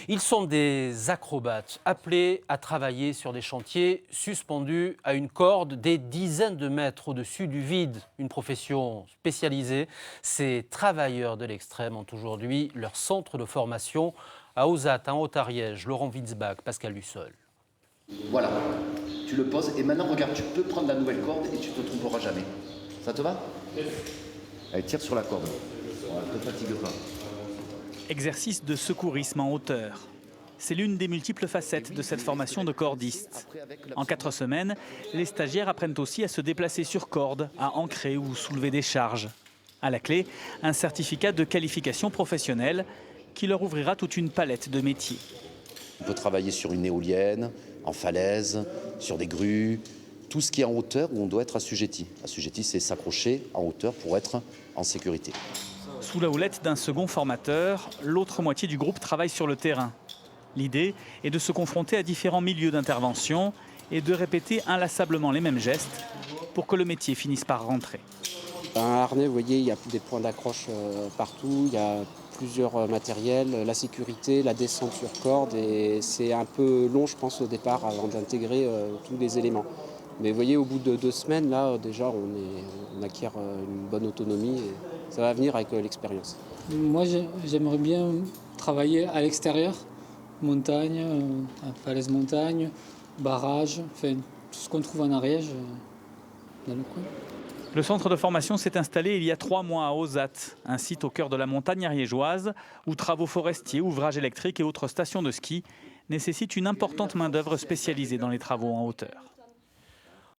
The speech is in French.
Ils sont des acrobates appelés à travailler sur des chantiers suspendus à une corde des dizaines de mètres au-dessus du vide. Une profession spécialisée. Ces travailleurs de l'extrême ont aujourd'hui leur centre de formation à Ozat, en Haute-Ariège. Laurent Witzbach, Pascal Lussol. Voilà, tu le poses et maintenant regarde, tu peux prendre la nouvelle corde et tu ne te tromperas jamais. Ça te va? Allez, tire sur la corde. Voilà, ne te fatigue pas. Exercice de secourisme en hauteur. C'est l'une des multiples facettes de cette formation de cordistes. En 4 semaines, les stagiaires apprennent aussi à se déplacer sur corde, à ancrer ou soulever des charges. À la clé, un certificat de qualification professionnelle qui leur ouvrira toute une palette de métiers. On peut travailler sur une éolienne, en falaise, sur des grues, tout ce qui est en hauteur où on doit être assujetti. Assujetti, c'est s'accrocher en hauteur pour être en sécurité. Sous la houlette d'un second formateur, l'autre moitié du groupe travaille sur le terrain. L'idée est de se confronter à différents milieux d'intervention et de répéter inlassablement les mêmes gestes pour que le métier finisse par rentrer. Un harnais, vous voyez, il y a des points d'accroche partout, il y a plusieurs matériels, la sécurité, la descente sur corde, et c'est un peu long, je pense, au départ, avant d'intégrer tous les éléments. Mais vous voyez, au bout de 2 semaines, là, déjà, on acquiert une bonne autonomie, et ça va venir avec l'expérience. Moi, j'aimerais bien travailler à l'extérieur, montagne, falaise montagne, barrage, enfin, tout ce qu'on trouve en Ariège, dans le coin. Le centre de formation s'est installé il y a 3 mois à Ozat, un site au cœur de la montagne ariégeoise, où travaux forestiers, ouvrages électriques et autres stations de ski nécessitent une importante main-d'œuvre spécialisée dans les travaux en hauteur.